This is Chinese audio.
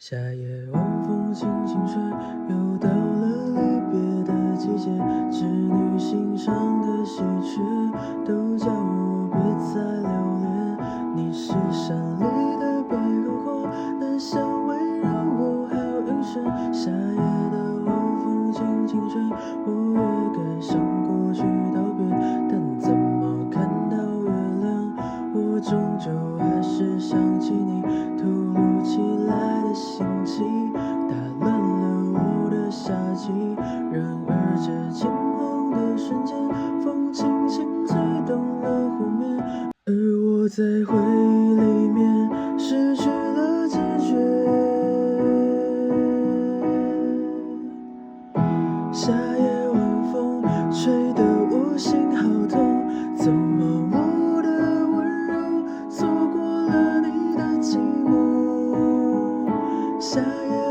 夏夜晚风轻轻吹，又到了离别的季节，织女心上的喜鹊都叫我别再留恋。你是山里的百合花，那香味让我好晕眩。夏夜的晚风轻轻吹，我也该向过去道别，但怎么看到月亮，我终究还是想起你突如其来的心情，打乱了我的夏季。然而这惊慌的瞬间，风轻轻吹动了湖面，而我在回忆里面失去了知觉。夏夜晚风吹得我心好痛，怎么我的温柔错过了你的寂寞？夏夜